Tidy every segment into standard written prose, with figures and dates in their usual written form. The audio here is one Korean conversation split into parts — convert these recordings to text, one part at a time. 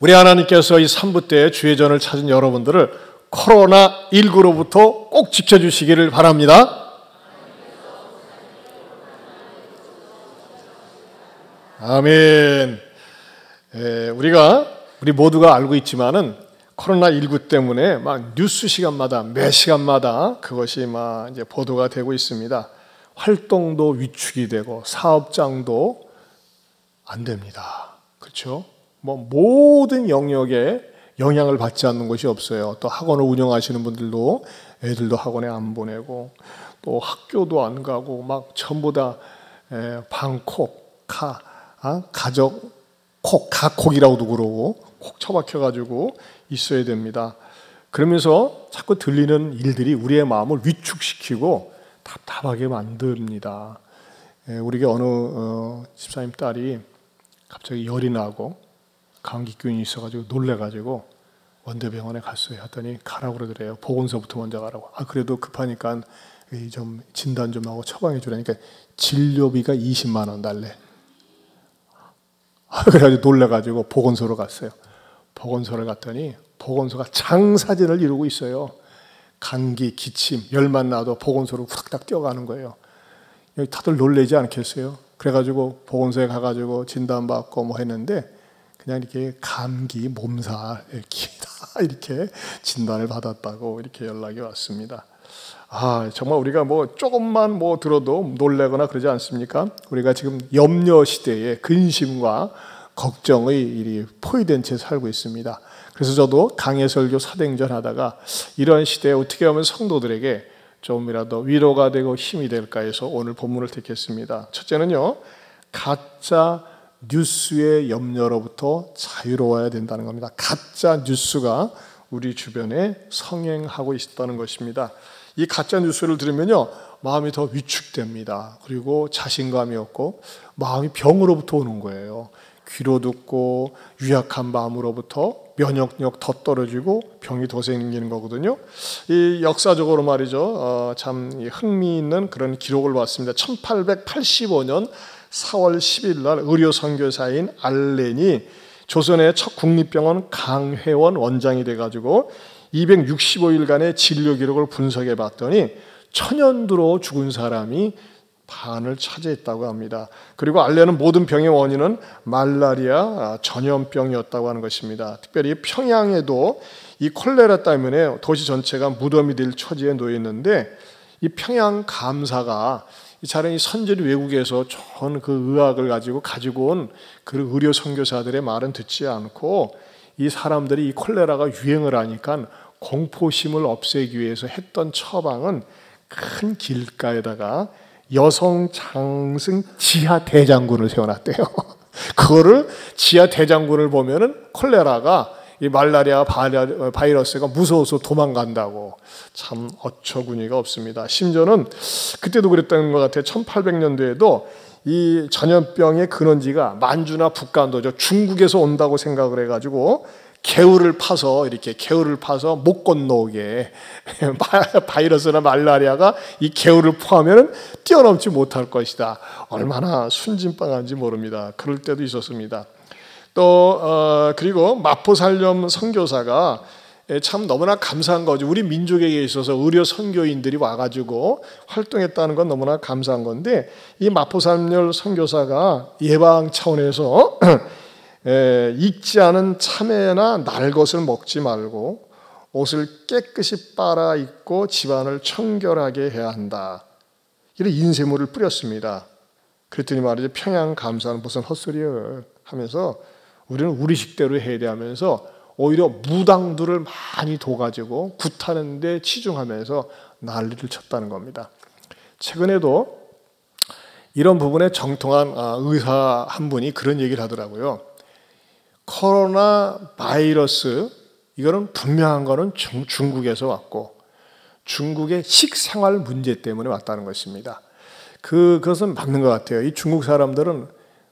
우리 하나님께서 이 3부 때 주의 전을 찾은 여러분들을 코로나19로부터 꼭 지켜주시기를 바랍니다. 아멘. 우리 모두가 알고 있지만은 코로나19 때문에 막 뉴스 시간마다 매 시간마다 그것이 막 이제 보도가 되고 있습니다. 활동도 위축이 되고 사업장도 안 됩니다. 그렇죠? 뭐 모든 영역에 영향을 받지 않는 것이 없어요. 또 학원을 운영하시는 분들도 애들도 학원에 안 보내고 또 학교도 안 가고 막 전부 다 방콕, 가족, 가콕이라고도 그러고 콕 처박혀가지고 있어야 됩니다. 그러면서 자꾸 들리는 일들이 우리의 마음을 위축시키고 답답하게 만듭니다. 우리 어느 집사님 딸이 갑자기 열이 나고 감기균이 있어가지고 놀래가지고 원대병원에 갔어요. 했더니 가라고 그러더래요. 보건소부터 먼저 가라고. 그래도 급하니까 좀 진단 좀 하고 처방해 주라니까 진료비가 20만 원 달래. 그래가지고 놀래가지고 보건소로 갔어요. 보건소를 갔더니 보건소가 장사진을 이루고 있어요. 감기, 기침, 열만 나도 보건소로 후닥닥 뛰어가는 거예요. 여기 다들 놀라지 않겠어요? 그래가지고 보건소에 가가지고 진단받고 뭐 했는데 그냥 이렇게 감기, 몸살, 이렇게 진단을 받았다고 이렇게 연락이 왔습니다. 정말 우리가 뭐 조금만 뭐 들어도 놀래거나 그러지 않습니까? 우리가 지금 염려 시대에 근심과 걱정의 일이 포위된 채 살고 있습니다. 그래서 저도 강해설교 사도행전 하다가 이런 시대에 어떻게 하면 성도들에게 조금이라도 위로가 되고 힘이 될까 해서 오늘 본문을 택했습니다. 첫째는요, 가짜 뉴스의 염려로부터 자유로워야 된다는 겁니다. 가짜 뉴스가 우리 주변에 성행하고 있다는 것입니다. 이 가짜 뉴스를 들으면요, 마음이 더 위축됩니다. 그리고 자신감이 없고 마음이 병으로부터 오는 거예요. 귀로 듣고 유약한 마음으로부터 면역력 더 떨어지고 병이 더 생기는 거거든요. 이 역사적으로 말이죠, 참 흥미있는 그런 기록을 봤습니다. 1885년 4월 10일 날 의료 선교사인 알렌이 조선의 첫 국립병원 강회원 원장이 돼가지고 265일간의 진료 기록을 분석해 봤더니 천연두로 죽은 사람이 반을 차지했다고 합니다. 그리고 알렌은 모든 병의 원인은 말라리아 전염병이었다고 하는 것입니다. 특별히 평양에도 이 콜레라 때문에 도시 전체가 무덤이 될 처지에 놓여 있는데 이 평양 감사가 자른 선전이 외국에서 좋은 그 의학을 가지고 온 그 의료 선교사들의 말은 듣지 않고 이 사람들이 이 콜레라가 유행을 하니까 공포심을 없애기 위해서 했던 처방은 큰 길가에다가 여성 장승 지하 대장군을 세워놨대요. 그거를 지하 대장군을 보면은 콜레라가 이 말라리아 바이러스가 무서워서 도망간다고. 참 어처구니가 없습니다. 심지어는 그때도 그랬던 것 같아요. 1800년도에도 이 전염병의 근원지가 만주나 북간도죠. 중국에서 온다고 생각을 해가지고 개울을 파서 못 건너오게 바이러스나 말라리아가 이 개울을 포하면 뛰어넘지 못할 것이다. 얼마나 순진빵한지 모릅니다. 그럴 때도 있었습니다. 또 그리고 마포살염 선교사가 참 너무나 감사한 거죠. 우리 민족에게 있어서 의료 선교인들이 와가지고 활동했다는 건 너무나 감사한 건데 이 마포살염 선교사가 예방 차원에서 익지 않은 참외나 날 것을 먹지 말고 옷을 깨끗이 빨아 입고 집안을 청결하게 해야 한다. 이런 인쇄물을 뿌렸습니다. 그랬더니 말이죠. 평양 감사는 무슨 헛소리예요 하면서 우리는 우리식대로 해야 돼 하면서 오히려 무당들을 많이 둬가지고 굿하는 데 치중하면서 난리를 쳤다는 겁니다. 최근에도 이런 부분에 정통한 의사 한 분이 그런 얘기를 하더라고요. 코로나 바이러스 이거는 분명한 거는 중국에서 왔고 중국의 식생활 문제 때문에 왔다는 것입니다. 그것은 맞는 것 같아요. 이 중국 사람들은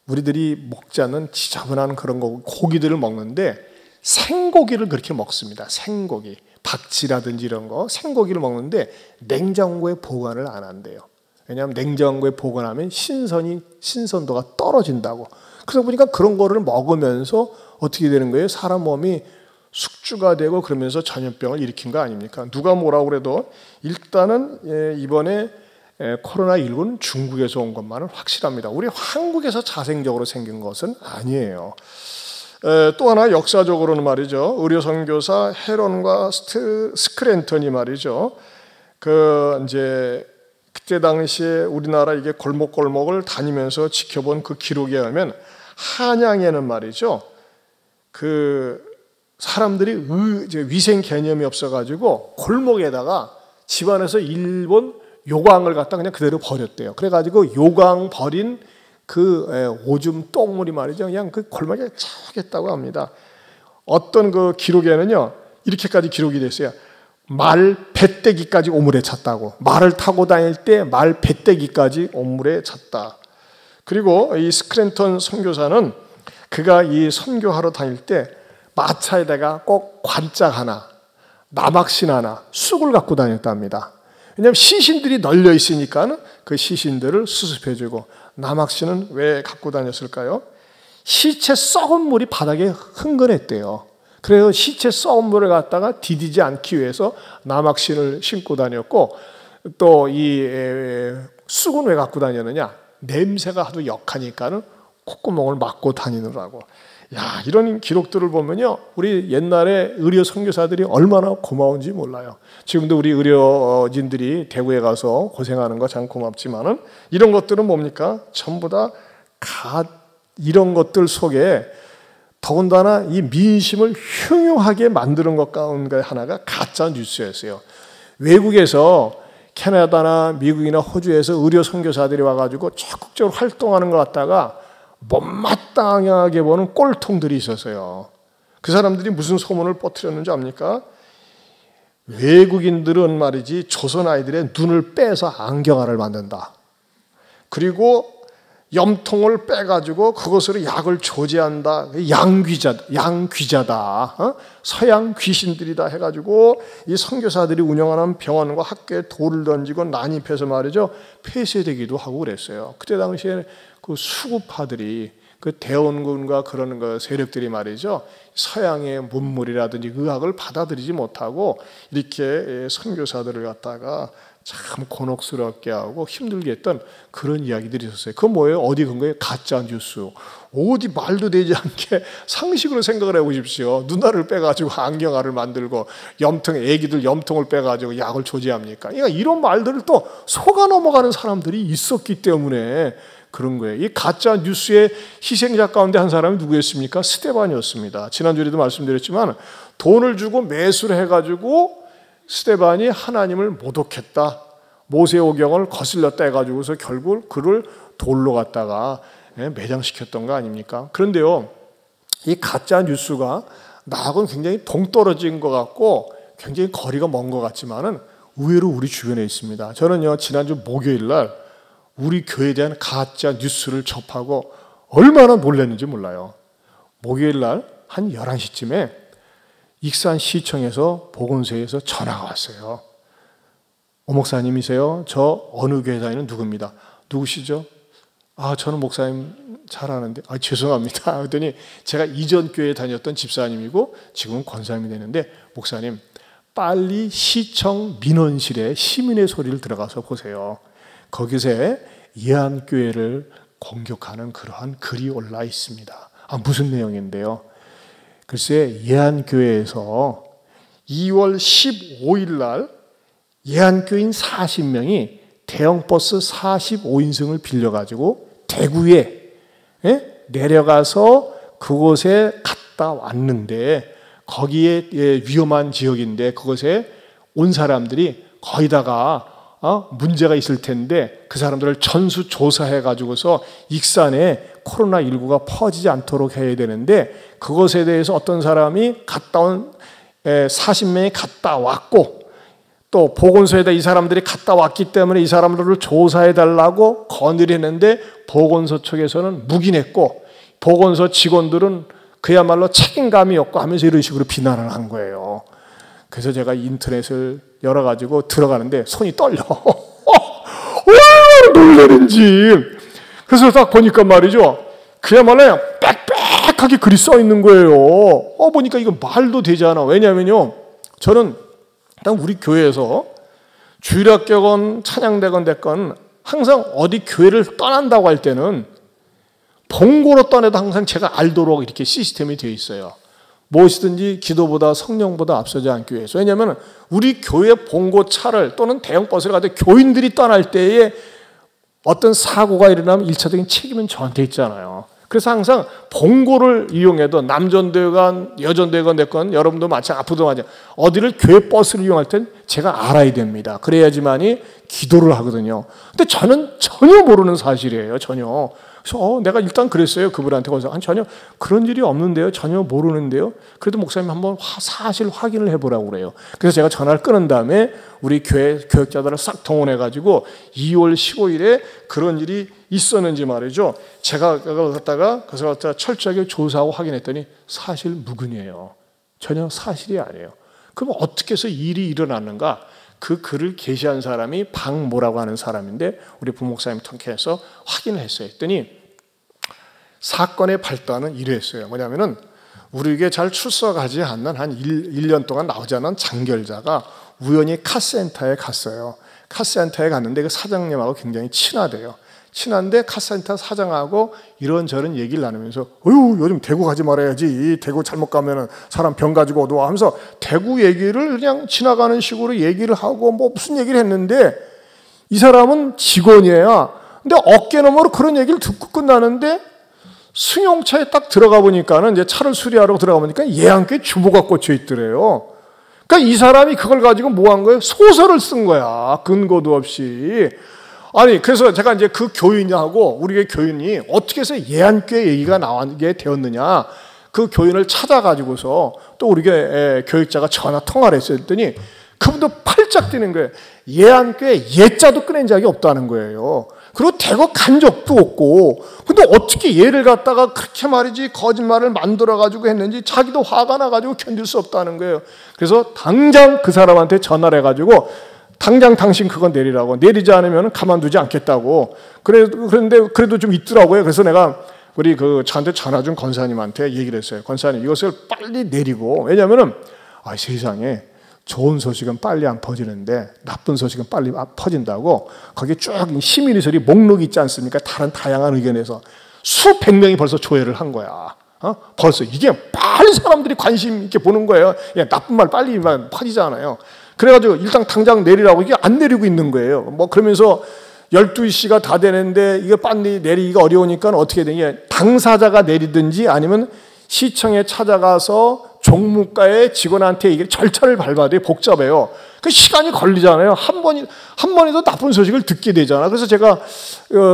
우리들이 먹지 않는 지저분한 그런 고기들을 먹는데 생고기를 그렇게 먹습니다. 생고기, 박쥐라든지 이런 거 생고기를 먹는데 냉장고에 보관을 안 한대요. 왜냐하면 냉장고에 보관하면 신선도가 떨어진다고. 그래서 보니까 그런 거를 먹으면서 어떻게 되는 거예요? 사람 몸이 숙주가 되고 그러면서 전염병을 일으킨 거 아닙니까? 누가 뭐라고 그래도 일단은 이번에 코로나19는 중국에서 온 것만은 확실합니다. 우리 한국에서 자생적으로 생긴 것은 아니에요. 또 하나 역사적으로는 말이죠. 의료 선교사 헤론과 스크랜턴이 말이죠. 이제 그때 당시에 우리나라 이게 골목골목을 다니면서 지켜본 그 기록에 의하면 한양에는 말이죠. 사람들이 위생 개념이 없어가지고 골목에다가 집안에서 일본 요강을 갖다 그냥 그대로 버렸대요. 그래가지고 요강 버린 오줌 똥물이 말이죠. 그냥 그 골목에 차겠다고 합니다. 어떤 그 기록에는요, 이렇게까지 기록이 됐어요. 말 배때기까지 오물에 찼다고. 말을 타고 다닐 때 말 배때기까지 오물에 찼다. 그리고 이 스크랜턴 선교사는 그가 이 선교하러 다닐 때 마차에다가 꼭 관짝 하나, 남학신 하나, 쑥을 갖고 다녔답니다. 왜냐하면 시신들이 널려 있으니까 그 시신들을 수습해주고, 남학신은 왜 갖고 다녔을까요? 시체 썩은 물이 바닥에 흥건했대요. 그래서 시체 썩은 물을 갖다가 디디지 않기 위해서 남학신을 신고 다녔고, 또 이 쑥은 왜 갖고 다녔느냐? 냄새가 하도 역하니까는 콧구멍을 막고 다니느라고. 야, 이런 기록들을 보면요, 우리 옛날에 의료 선교사들이 얼마나 고마운지 몰라요. 지금도 우리 의료진들이 대구에 가서 고생하는 거 참 고맙지만은, 이런 것들은 뭡니까? 전부 다 이런 것들 속에 더군다나 이 민심을 흉흉하게 만드는 것 가운데 하나가 가짜 뉴스였어요. 외국에서 캐나다나 미국이나 호주에서 의료 선교사들이 와가지고 적극적으로 활동하는 것 같다가 못마땅하게 보는 꼴통들이 있었어요. 그 사람들이 무슨 소문을 퍼뜨렸는지 압니까? 외국인들은 말이지 조선 아이들의 눈을 빼서 안경알을 만든다. 그리고 염통을 빼가지고 그것으로 약을 조제한다. 양귀자다. 서양 귀신들이다 해가지고 이 선교사들이 운영하는 병원과 학교에 돌을 던지고 난입해서 말이죠, 폐쇄되기도 하고 그랬어요. 그때 당시에 그 수구파들이 그 대원군과 그런 그 세력들이 말이죠, 서양의 문물이라든지 의학을 받아들이지 못하고 이렇게 선교사들을 갖다가 참 곤혹스럽게 하고 힘들게 했던 그런 이야기들이 있었어요. 그건 뭐예요? 어디 근거에? 가짜 뉴스. 어디 말도 되지 않게 상식으로 생각을 해보십시오. 눈알을 빼가지고 안경알을 만들고 애기들 염통을 빼가지고 약을 조제합니까? 그러니까 이런 말들을 또 속아 넘어가는 사람들이 있었기 때문에 그런 거예요. 이 가짜 뉴스의 희생자 가운데 한 사람이 누구였습니까? 스데반이었습니다. 지난주에도 말씀드렸지만 돈을 주고 매수를 해가지고 스데반이 하나님을 모독했다, 모세오경을 거슬렸다 해가지고서 결국 그를 돌로 갖다가 매장시켰던 거 아닙니까? 그런데요, 이 가짜 뉴스가 나하고는 굉장히 동떨어진 것 같고 굉장히 거리가 먼 것 같지만은 의외로 우리 주변에 있습니다. 저는요, 지난주 목요일 날 우리 교회에 대한 가짜 뉴스를 접하고 얼마나 놀랐는지 몰라요. 목요일 날 한 11시쯤에 익산시청에서 보건소에서 전화가 왔어요. 오 목사님이세요? 저 어느 교회 다니는 누구입니다. 누구시죠? 아, 저는 목사님 잘 아는데, 아, 죄송합니다. 그랬더니 제가 이전 교회에 다녔던 집사님이고 지금은 권사님이 되는데, 목사님 빨리 시청 민원실에 시민의 소리를 들어가서 보세요. 거기서 예안교회를 공격하는 그러한 글이 올라 있습니다. 아, 무슨 내용인데요? 글쎄, 예안교회에서 2월 15일 날 예안교인 40명이 대형버스 45인승을 빌려가지고 대구에 내려가서 그곳에 갔다 왔는데, 거기에 위험한 지역인데 그곳에 온 사람들이 거의다가 문제가 있을 텐데 그 사람들을 전수조사해가지고서 익산에 코로나19가 퍼지지 않도록 해야 되는데, 그것에 대해서 어떤 사람이 갔다 온 40명이 갔다 왔고, 또 보건소에다 이 사람들이 갔다 왔기 때문에 이 사람들을 조사해달라고 건의를 했는데 보건소 측에서는 묵인했고, 보건소 직원들은 그야말로 책임감이 없고 하면서 이런 식으로 비난을 한 거예요. 그래서 제가 인터넷을 열어가지고 들어가는데 손이 떨려. 얼마나 놀라는지. 그래서 딱 보니까 말이죠, 그야말로 빽빽 명백하게 글이 써 있는 거예요. 보니까 이거 말도 되지 않아. 왜냐하면요, 저는 일단 우리 교회에서 주일학교건 찬양대건 됐건 항상 어디 교회를 떠난다고 할 때는 본고로 떠나도 항상 제가 알도록 이렇게 시스템이 되어 있어요. 무엇이든지 기도보다 성령보다 앞서지 않기 위해서. 왜냐하면 우리 교회 본고 차를 또는 대형 버스를 가도 교인들이 떠날 때에 어떤 사고가 일어나면 1차적인 책임은 저한테 있잖아요. 그래서 항상 본고를 이용해도 남전대건 여전대건 됐건 여러분도 마찬가지 앞으로도 마찬가지 어디를 교회 버스를 이용할 땐 제가 알아야 됩니다. 그래야지만이 기도를 하거든요. 근데 저는 전혀 모르는 사실이에요. 전혀. 그래서 내가 일단 그랬어요. 그분한테 거기서 전혀 그런 일이 없는데요. 전혀 모르는데요. 그래도 목사님 한번 사실 확인을 해보라고 그래요. 그래서 제가 전화를 끊은 다음에 우리 교회 교역자들을 싹 동원해가지고 2월 15일에 그런 일이 있었는지 말이죠. 제가 그걸 갖다가 철저하게 조사하고 확인했더니 사실 무근이에요. 전혀 사실이 아니에요. 그럼 어떻게 해서 일이 일어났는가? 그 글을 게시한 사람이 박모라고 하는 사람인데 우리 부목사님 통해서 확인을 했어요. 했더니 사건의 발단은 이랬어요. 뭐냐면은 우리에게 잘 출석하지 않는 한 1년 동안 나오지 않은 장결자가 우연히 카센터에 갔어요. 카센터에 갔는데 그 사장님하고 굉장히 친하대요. 친한데 카센터 사장하고 이런저런 얘기를 나누면서 요즘 대구 가지 말아야지. 대구 잘못 가면은 사람 병 가지고 어두워 하면서 대구 얘기를 그냥 지나가는 식으로 얘기를 하고 뭐 무슨 얘기를 했는데 이 사람은 직원이에요. 근데 어깨너머로 그런 얘기를 듣고 끝나는데 승용차에 딱 들어가 보니까는 이제 차를 수리하러 들어가 보니까 예안교회 주보가 꽂혀 있더래요. 그러니까 이 사람이 그걸 가지고 뭐 한 거예요? 소설을 쓴 거야. 근거도 없이. 아니, 그래서 제가 이제 그 교인하고 우리 교인이 어떻게 해서 예안교회 얘기가 나오게 되었느냐. 그 교인을 찾아가지고서 또 우리 교육자가 전화 통화를 했더니 그분도 팔짝 뛰는 거예요. 예안교회 예자도 꺼낸 적이 없다는 거예요. 그리고 대거 간 적도 없고. 근데 어떻게 얘를 갖다가 그렇게 말이지 거짓말을 만들어가지고 했는지 자기도 화가 나가지고 견딜 수 없다는 거예요. 그래서 당장 그 사람한테 전화를 해가지고 당장 당신 그거 내리라고. 내리지 않으면 가만두지 않겠다고. 그런데 그래도 좀 있더라고요. 그래서 내가 우리 저한테 전화 준 권사님한테 얘기를 했어요. 권사님 이것을 빨리 내리고. 왜냐면은 세상에 좋은 소식은 빨리 안 퍼지는데 나쁜 소식은 빨리 퍼진다고 거기에 쭉 시민의설이 목록이 있지 않습니까? 다른 다양한 의견에서 수백 명이 벌써 조회를 한 거야. 벌써 이게 빨리 사람들이 관심 있게 보는 거예요. 나쁜 말 빨리 퍼지잖아요. 그래가지고 일단 당장 내리라고 이게 안 내리고 있는 거예요. 뭐 그러면서 12시가 다 되는데 이거 빨리 내리기가 어려우니까 어떻게 되냐. 당사자가 내리든지 아니면 시청에 찾아가서 종무과의 직원한테 이게 절차를 밟아야 돼. 복잡해요. 그 시간이 걸리잖아요. 한 번에도 나쁜 소식을 듣게 되잖아. 그래서 제가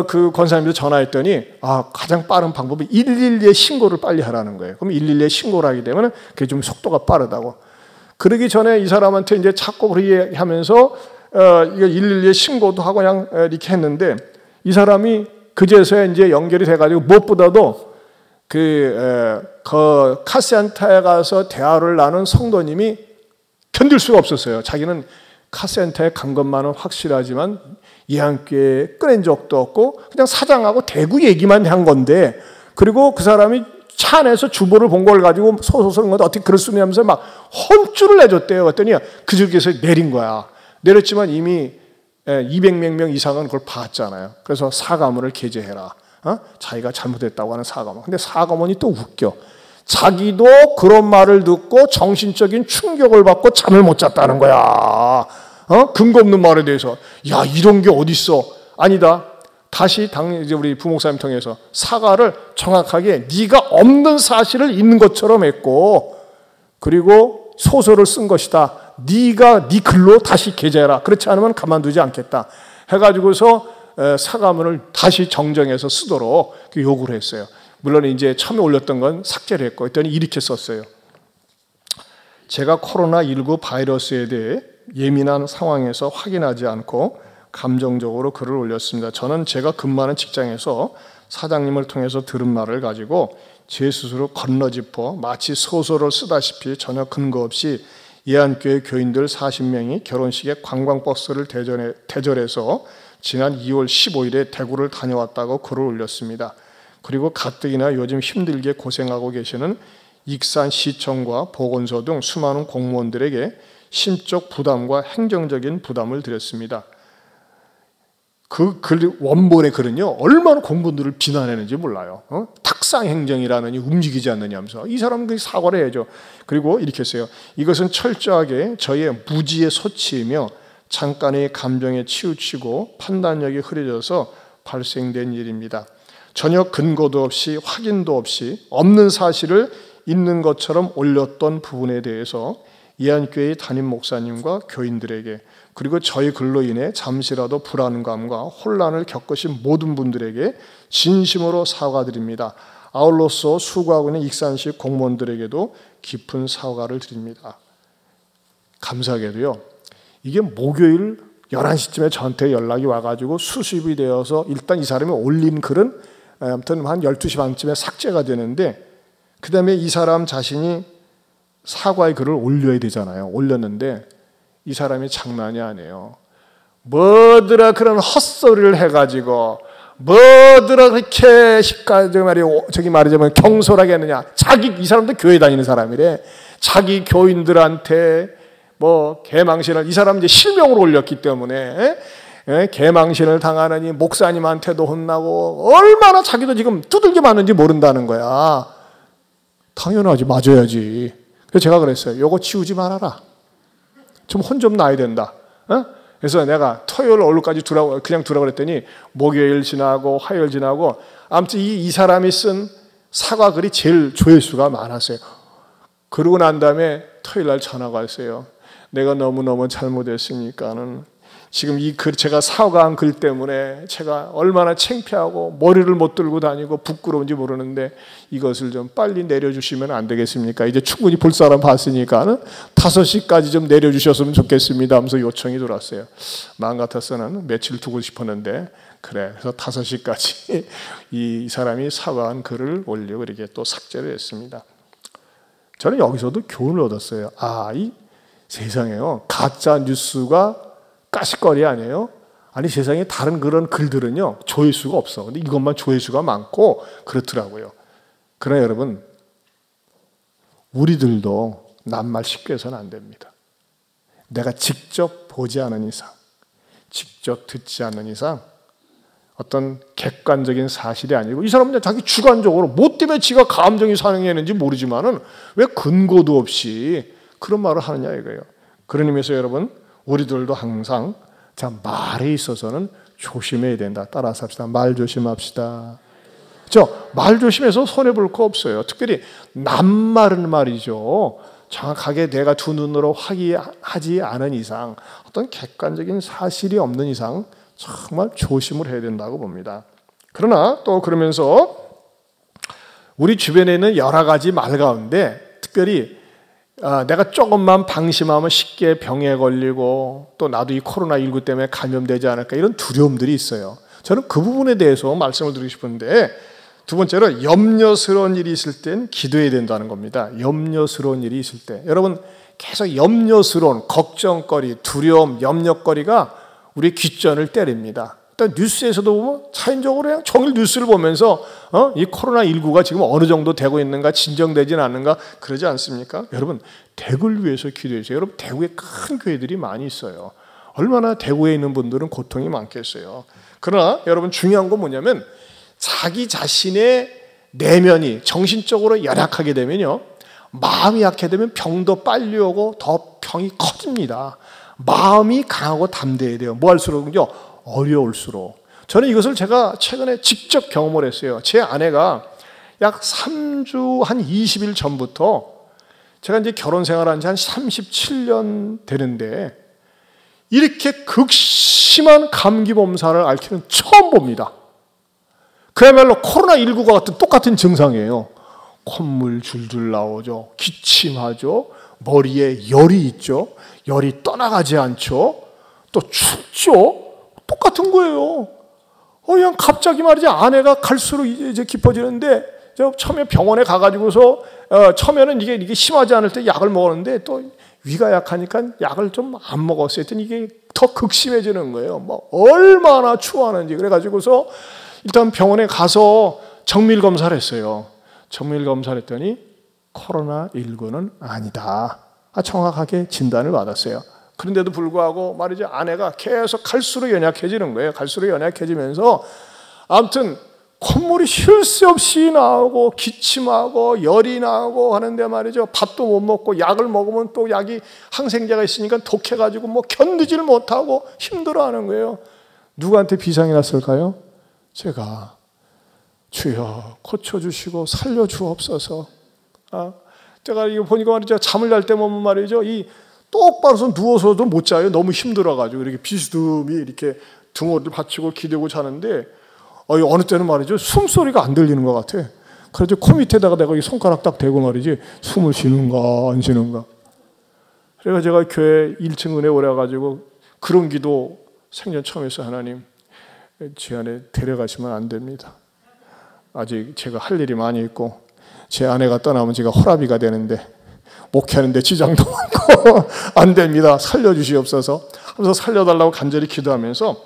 그 권사님한테 전화했더니 가장 빠른 방법이 112에 신고를 빨리 하라는 거예요. 그럼 112에 신고를 하게 되면 그게 좀 속도가 빠르다고. 그러기 전에 이 사람한테 이제 자꾸 그렇게 하면서 이거 112에 신고도 하고 그냥 이렇게 했는데 이 사람이 그제서야 이제 연결이 돼가지고 무엇보다도 그 카센터에 가서 대화를 나눈 성도님이 견딜 수가 없었어요. 자기는 카센터에 간 것만은 확실하지만 예안교회에 꺼낸 적도 없고 그냥 사장하고 대구 얘기만 한 건데 그리고 그 사람이 차 안에서 주보를 본 걸 가지고 소소한 건데 어떻게 그럴 수 있냐 하면서 막 혼쭐을 내줬대요. 그랬더니 그 지역에서 내린 거야. 내렸지만 이미 200명 이상은 그걸 봤잖아요. 그래서 사과문을 게재해라. 자기가 잘못했다고 하는 사과문. 근데 사과문이 또 웃겨. 자기도 그런 말을 듣고 정신적인 충격을 받고 잠을 못 잤다는 거야. 근거 없는 말에 대해서. 야, 이런 게 어딨어. 아니다. 다시 이제 우리 부목사님 통해서 사과를 정확하게 네가 없는 사실을 있는 것처럼 했고 그리고 소설을 쓴 것이다. 네가 네 글로 다시 게재해라. 그렇지 않으면 가만두지 않겠다. 해가지고서 사과문을 다시 정정해서 쓰도록 요구를 했어요. 물론 이제 처음에 올렸던 건 삭제를 했고 했더니 이렇게 썼어요. 제가 코로나19 바이러스에 대해 예민한 상황에서 확인하지 않고 감정적으로 글을 올렸습니다. 저는 제가 근무하는 직장에서 사장님을 통해서 들은 말을 가지고 제 스스로 건너짚어 마치 소설을 쓰다시피 전혀 근거 없이 예안교회 교인들 40명이 결혼식에 관광버스를 대절해서 지난 2월 15일에 대구를 다녀왔다고 글을 올렸습니다. 그리고 가뜩이나 요즘 힘들게 고생하고 계시는 익산시청과 보건소 등 수많은 공무원들에게 심적 부담과 행정적인 부담을 드렸습니다. 그 글, 원본의 글은요, 얼마나 공무원들을 비난했는지 몰라요. 탁상행정이라느니 움직이지 않느냐면서. 이 사람들이 사과를 해야죠. 그리고 이렇게 했어요. 이것은 철저하게 저희의 무지의 소치이며 잠깐의 감정에 치우치고 판단력이 흐려져서 발생된 일입니다. 전혀 근거도 없이 확인도 없이 없는 사실을 있는 것처럼 올렸던 부분에 대해서 이한교회 담임 목사님과 교인들에게, 그리고 저희 글로 인해 잠시라도 불안감과 혼란을 겪으신 모든 분들에게 진심으로 사과드립니다. 아울러서 수고하고 있는 익산시 공무원들에게도 깊은 사과를 드립니다. 감사하게도요, 이게 목요일 11시쯤에 저한테 연락이 와가지고 수습이 되어서 일단 이 사람이 올린 글은 아무튼 한 12시 반쯤에 삭제가 되는데, 그 다음에 이 사람 자신이 사과의 글을 올려야 되잖아요. 올렸는데 이 사람이 장난이 아니에요. 뭐더라 그런 헛소리를 해가지고 뭐더라 그렇게 저기 말하자면 경솔하게 했느냐. 이 사람도 교회 다니는 사람이래. 자기 교인들한테 뭐 개망신을, 이 사람 이제 실명으로 올렸기 때문에 개망신을 당하느니 목사님한테도 혼나고 얼마나 자기도 지금 두들겨 맞는지 모른다는 거야. 당연하지, 맞아야지. 그래서 제가 그랬어요. 요거 치우지 말아라. 좀 혼 좀 나야 된다. 그래서 내가 토요일 오늘까지 그냥 두라고 그랬더니 목요일 지나고 화요일 지나고 아무튼 이 사람이 쓴 사과 글이 제일 조회수가 많았어요. 그러고 난 다음에 토요일 날 전화가 왔어요. 내가 너무너무 잘못했으니까는 지금 이 글, 제가 사과한 글 때문에 제가 얼마나 창피하고 머리를 못 들고 다니고 부끄러운지 모르는데 이것을 좀 빨리 내려주시면 안 되겠습니까? 이제 충분히 볼 사람 봤으니까는 5시까지 좀 내려주셨으면 좋겠습니다 하면서 요청이 들어왔어요. 마음 같아서는 며칠 두고 싶었는데 그래. 그래서 5시까지 이 사람이 사과한 글을 올리고 이렇게 또 삭제를 했습니다. 저는 여기서도 교훈을 얻었어요. 이 세상에요, 가짜 뉴스가 까시거리 아니에요? 아니 세상에 다른 그런 글들은요 조회수가 없어. 근데 이것만 조회수가 많고 그렇더라고요. 그러나 여러분, 우리들도 낱말 쉽게 해서는 안 됩니다. 내가 직접 보지 않은 이상, 직접 듣지 않는 이상 어떤 객관적인 사실이 아니고, 이 사람은 자기 주관적으로 뭐 때문에 지가 감정이 상했는지 모르지만은 왜 근거도 없이 그런 말을 하느냐 이거예요. 그런 의미에서 여러분, 우리들도 항상 말에 있어서는 조심해야 된다. 따라서 합시다. 말 조심합시다. 그렇죠? 말 조심해서 손해볼 거 없어요. 특별히 낱말은 말이죠. 정확하게 내가 두 눈으로 확인하지 않은 이상, 어떤 객관적인 사실이 없는 이상 정말 조심을 해야 된다고 봅니다. 그러나 또 그러면서 우리 주변에 있는 여러 가지 말 가운데 특별히 내가 조금만 방심하면 쉽게 병에 걸리고 또 나도 이 코로나19 때문에 감염되지 않을까, 이런 두려움들이 있어요. 저는 그 부분에 대해서 말씀을 드리고 싶은데, 두 번째로 염려스러운 일이 있을 땐 기도해야 된다는 겁니다. 염려스러운 일이 있을 때 여러분, 계속 염려스러운 걱정거리, 두려움, 염려거리가 우리 귓전을 때립니다. 일단 뉴스에서도 보면 자연적으로 그냥 종일 뉴스를 보면서 이 코로나19가 지금 어느 정도 되고 있는가, 진정되지는 않는가 그러지 않습니까? 여러분, 대구를 위해서 기도해주세요. 여러분, 대구에 큰 교회들이 많이 있어요. 얼마나 대구에 있는 분들은 고통이 많겠어요. 그러나 여러분, 중요한 건 뭐냐면 자기 자신의 내면이 정신적으로 열악하게 되면요, 마음이 약해 되면 병도 빨리 오고 더 병이 커집니다. 마음이 강하고 담대해야 돼요. 뭐 할수록요, 어려울수록. 저는 이것을 제가 최근에 직접 경험을 했어요. 제 아내가 약 3주 한 20일 전부터, 제가 이제 결혼 생활한 지 한 37년 되는데 이렇게 극심한 감기 몸살을 앓기는 처음 봅니다. 그야말로 코로나19가 같은 똑같은 증상이에요. 콧물 줄줄 나오죠. 기침하죠. 머리에 열이 있죠. 열이 떠나가지 않죠. 또 춥죠. 똑같은 거예요. 그냥 갑자기 말이지, 아내가 갈수록 이제 깊어지는데, 저 처음에 병원에 가가지고서 처음에는 이게 심하지 않을 때 약을 먹었는데 또 위가 약하니까 약을 좀 안 먹었어요. 했더니 이게 더 극심해지는 거예요. 뭐 얼마나 추워하는지. 그래가지고서 일단 병원에 가서 정밀 검사를 했어요. 정밀 검사를 했더니 코로나19는 아니다. 정확하게 진단을 받았어요. 그런데도 불구하고 말이죠, 아내가 계속 갈수록 연약해지는 거예요. 갈수록 연약해지면서 아무튼 콧물이 쉴 새 없이 나오고 기침하고 열이 나고 하는데 말이죠, 밥도 못 먹고 약을 먹으면 또 약이 항생제가 있으니까 독해가지고 뭐 견디지를 못하고 힘들어하는 거예요. 누구한테 비상이 났을까요? 제가 주여 고쳐주시고 살려주옵소서. 제가 이거 보니까 말이죠, 잠을 잘 때 보면 말이죠, 이 똑바로서 누워서도 못 자요. 너무 힘들어가지고 이렇게 비스듬히 이렇게 등어를 받치고 기대고 자는데 어느 때는 말이죠, 숨소리가 안 들리는 것 같아. 그래서 코 밑에다가 내가 이 손가락 딱 대고 말이지, 숨을 쉬는가 안 쉬는가. 그래서 제가 교회 1층 은혜 오래 가지고 그런 기도 생전 처음 했어요. 하나님, 제 안에 데려가시면 안 됩니다. 아직 제가 할 일이 많이 있고 제 아내가 떠나면 제가 호라비가 되는데 목회하는데 지장도 많고 안 됩니다. 살려주시옵소서 하면서 살려달라고 간절히 기도하면서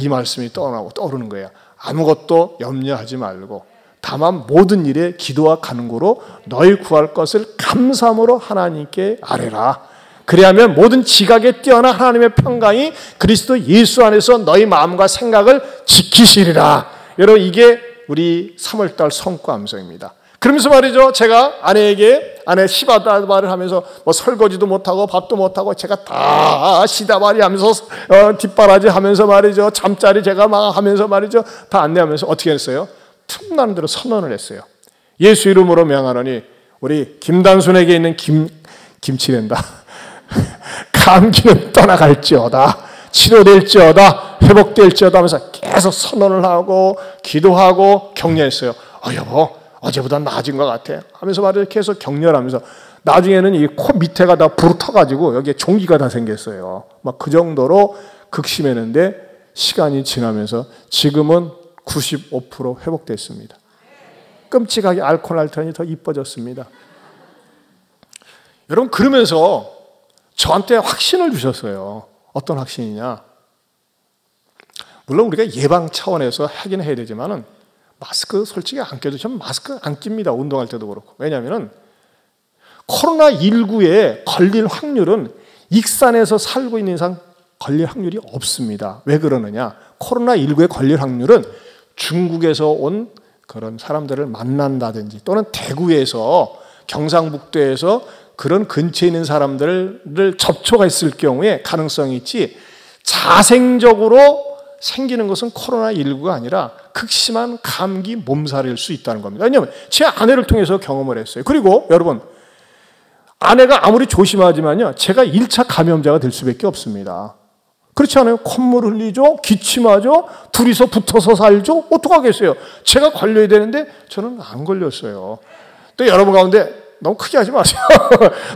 이 말씀이 떠오르는 거예요. 아무것도 염려하지 말고 다만 모든 일에 기도와 간구로 너희 구할 것을 감사함으로 하나님께 아뢰라. 그리하면 모든 지각에 뛰어난 하나님의 평강이 그리스도 예수 안에서 너희 마음과 생각을 지키시리라. 여러분, 이게 우리 3월달 성과 암송입니다. 그러면서 말이죠, 제가 아내 시바다바를 하면서 뭐 설거지도 못하고 밥도 못하고 제가 다 시다바리 하면서 뒷바라지 하면서 말이죠, 잠자리 제가 막 하면서 말이죠, 다 안내하면서 어떻게 했어요? 틈나는 대로 선언을 했어요. 예수 이름으로 명하노니 우리 김단순에게 있는 김치랜다 감기는 떠나갈지어다, 치료될지어다, 회복될지어다 하면서 계속 선언을 하고 기도하고 격려했어요. 여보, 어제보다 나아진 것 같아 하면서 말을 계속 격려하면서 나중에는 이 코 밑에가 다 부르터가지고 여기에 종기가 다 생겼어요. 막 그 정도로 극심했는데 시간이 지나면서 지금은 95% 회복됐습니다. 끔찍하게 알코올 알트란이 더 이뻐졌습니다. 여러분, 그러면서 저한테 확신을 주셨어요. 어떤 확신이냐? 물론 우리가 예방 차원에서 하긴 해야 되지만은 마스크 솔직히 안 껴도 전 마스크 안 낍니다. 운동할 때도 그렇고. 왜냐하면 코로나19에 걸릴 확률은 익산에서 살고 있는 이상 걸릴 확률이 없습니다. 왜 그러느냐? 코로나19에 걸릴 확률은 중국에서 온 그런 사람들을 만난다든지 또는 대구에서 경상북도에서 그런 근처에 있는 사람들을 접촉했을 경우에 가능성이 있지, 자생적으로 생기는 것은 코로나19가 아니라 극심한 감기 몸살일 수 있다는 겁니다. 왜냐하면 제 아내를 통해서 경험을 했어요. 그리고 여러분, 아내가 아무리 조심하지만요, 제가 1차 감염자가 될 수밖에 없습니다. 그렇지 않아요? 콧물 흘리죠, 기침하죠, 둘이서 붙어서 살죠. 어떡하겠어요? 제가 걸려야 되는데 저는 안 걸렸어요. 또 여러분 가운데 너무 크게 하지 마세요.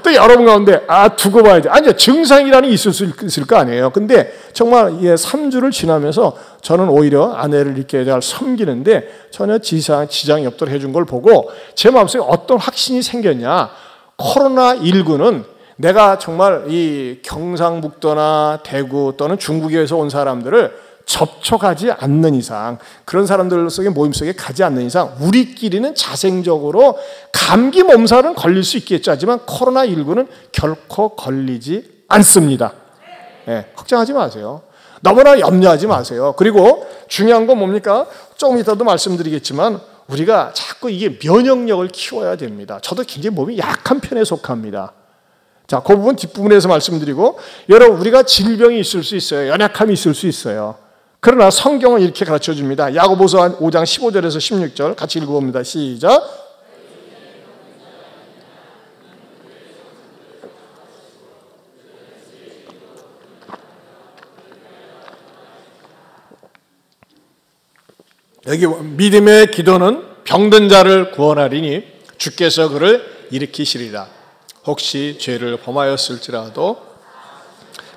또 여러분 가운데 두고 봐야지. 아니요, 증상이라는 게 있을 수 있을 거 아니에요. 근데 정말 3주를 지나면서 저는 오히려 아내를 이렇게 잘 섬기는데 전혀 지장이 없도록 해준 걸 보고 제 마음속에 어떤 확신이 생겼냐. 코로나19는 내가 정말 이 경상북도나 대구 또는 중국에서 온 사람들을 접촉하지 않는 이상, 그런 사람들 속에 모임 속에 가지 않는 이상 우리끼리는 자생적으로 감기 몸살은 걸릴 수 있겠죠. 하지만 코로나19는 결코 걸리지 않습니다. 걱정하지 마세요. 너무나 염려하지 마세요. 그리고 중요한 건 뭡니까? 조금 이따도 말씀드리겠지만 우리가 자꾸 이게 면역력을 키워야 됩니다. 저도 굉장히 몸이 약한 편에 속합니다. 자, 그 부분 뒷부분에서 말씀드리고, 여러분, 우리가 질병이 있을 수 있어요. 연약함이 있을 수 있어요. 그러나 성경은 이렇게 가르쳐 줍니다. 야고보서 5장 15절에서 16절 같이 읽어봅니다. 시작. 여기 믿음의 기도는 병든 자를 구원하리니 주께서 그를 일으키시리라. 혹시 죄를 범하였을지라도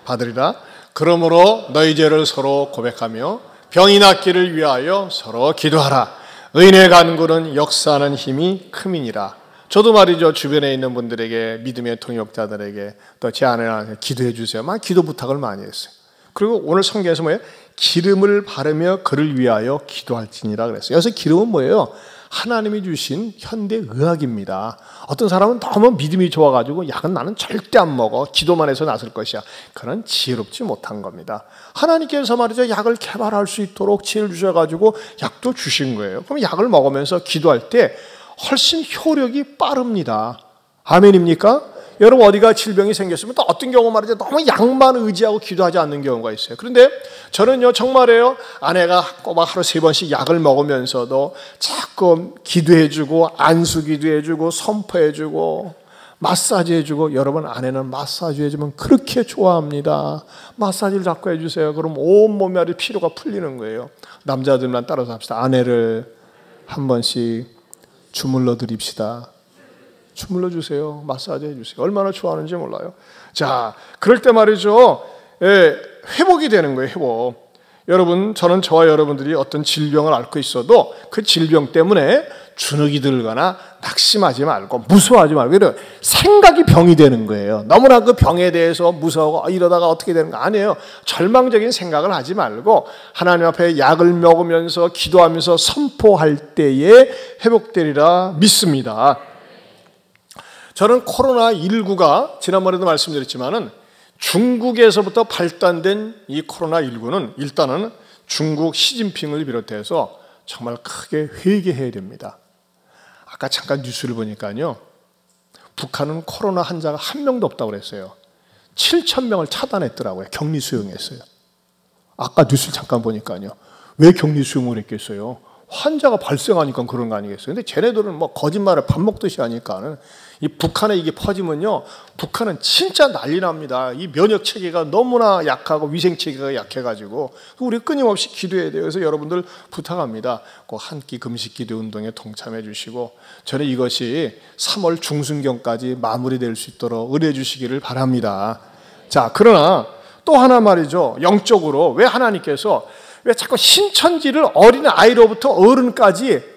받으리라. 그러므로 너희 죄를 서로 고백하며 병이 낫기를 위하여 서로 기도하라. 의인의 간구는 역사하는 힘이 큼이니라. 저도 말이죠, 주변에 있는 분들에게, 믿음의 동역자들에게 또 제 아내한테 기도해 주세요. 막 기도 부탁을 많이 했어요. 그리고 오늘 성경에서 뭐예요? 기름을 바르며 그를 위하여 기도할지니라 그랬어요. 여기서 기름은 뭐예요? 하나님이 주신 현대 의학입니다. 어떤 사람은 너무 믿음이 좋아가지고 약은 나는 절대 안 먹어. 기도만 해서 나설 것이야. 그건 지혜롭지 못한 겁니다. 하나님께서 말이죠. 약을 개발할 수 있도록 지혜를 주셔가지고 약도 주신 거예요. 그럼 약을 먹으면서 기도할 때 훨씬 효력이 빠릅니다. 아멘입니까? 여러분 어디가 질병이 생겼으면 또 어떤 경우 말이죠. 너무 약만 의지하고 기도하지 않는 경우가 있어요. 그런데 저는요 정말이에요. 아내가 꼬박 하루 3번씩 약을 먹으면서도 자꾸 기도해주고 안수기도해주고 선포해주고 마사지해주고, 여러분 아내는 마사지 해주면 그렇게 좋아합니다. 마사지를 자꾸 해주세요. 그럼 온몸에 아주 피로가 풀리는 거예요. 남자들만 따라서 합시다. 아내를 한 번씩 주물러 드립시다. 주물러 주세요. 마사지 해주세요. 얼마나 좋아하는지 몰라요. 자, 그럴 때 말이죠. 회복이 되는 거예요. 회복. 여러분, 저는 저와 여러분들이 어떤 질병을 앓고 있어도 그 질병 때문에 주눅이 들거나 낙심하지 말고 무서워하지 말고 생각이 병이 되는 거예요. 너무나 그 병에 대해서 무서워하고 이러다가 어떻게 되는 거 아니에요. 절망적인 생각을 하지 말고 하나님 앞에 약을 먹으면서 기도하면서 선포할 때에 회복되리라 믿습니다. 저는 코로나19가 지난번에도 말씀드렸지만은 중국에서부터 발단된 이 코로나19는 일단은 중국 시진핑을 비롯해서 정말 크게 회개해야 됩니다. 아까 잠깐 뉴스를 보니까요. 북한은 코로나 환자가 한 명도 없다고 그랬어요. 7,000명을 차단했더라고요. 격리 수용했어요. 아까 뉴스를 잠깐 보니까요. 왜 격리 수용을 했겠어요? 환자가 발생하니까 그런 거 아니겠어요? 근데 쟤네들은 뭐 거짓말을 밥 먹듯이 하니까는 이 북한에 이게 퍼지면요, 북한은 진짜 난리 납니다. 이 면역 체계가 너무나 약하고 위생 체계가 약해가지고 우리 끊임없이 기도해야 돼요. 그래서 여러분들 부탁합니다. 꼭 한 끼 금식 기도 운동에 동참해 주시고, 저는 이것이 3월 중순경까지 마무리될 수 있도록 의뢰해 주시기를 바랍니다. 자, 그러나 또 하나 말이죠. 영적으로 왜 하나님께서 왜 자꾸 신천지를 어린 아이로부터 어른까지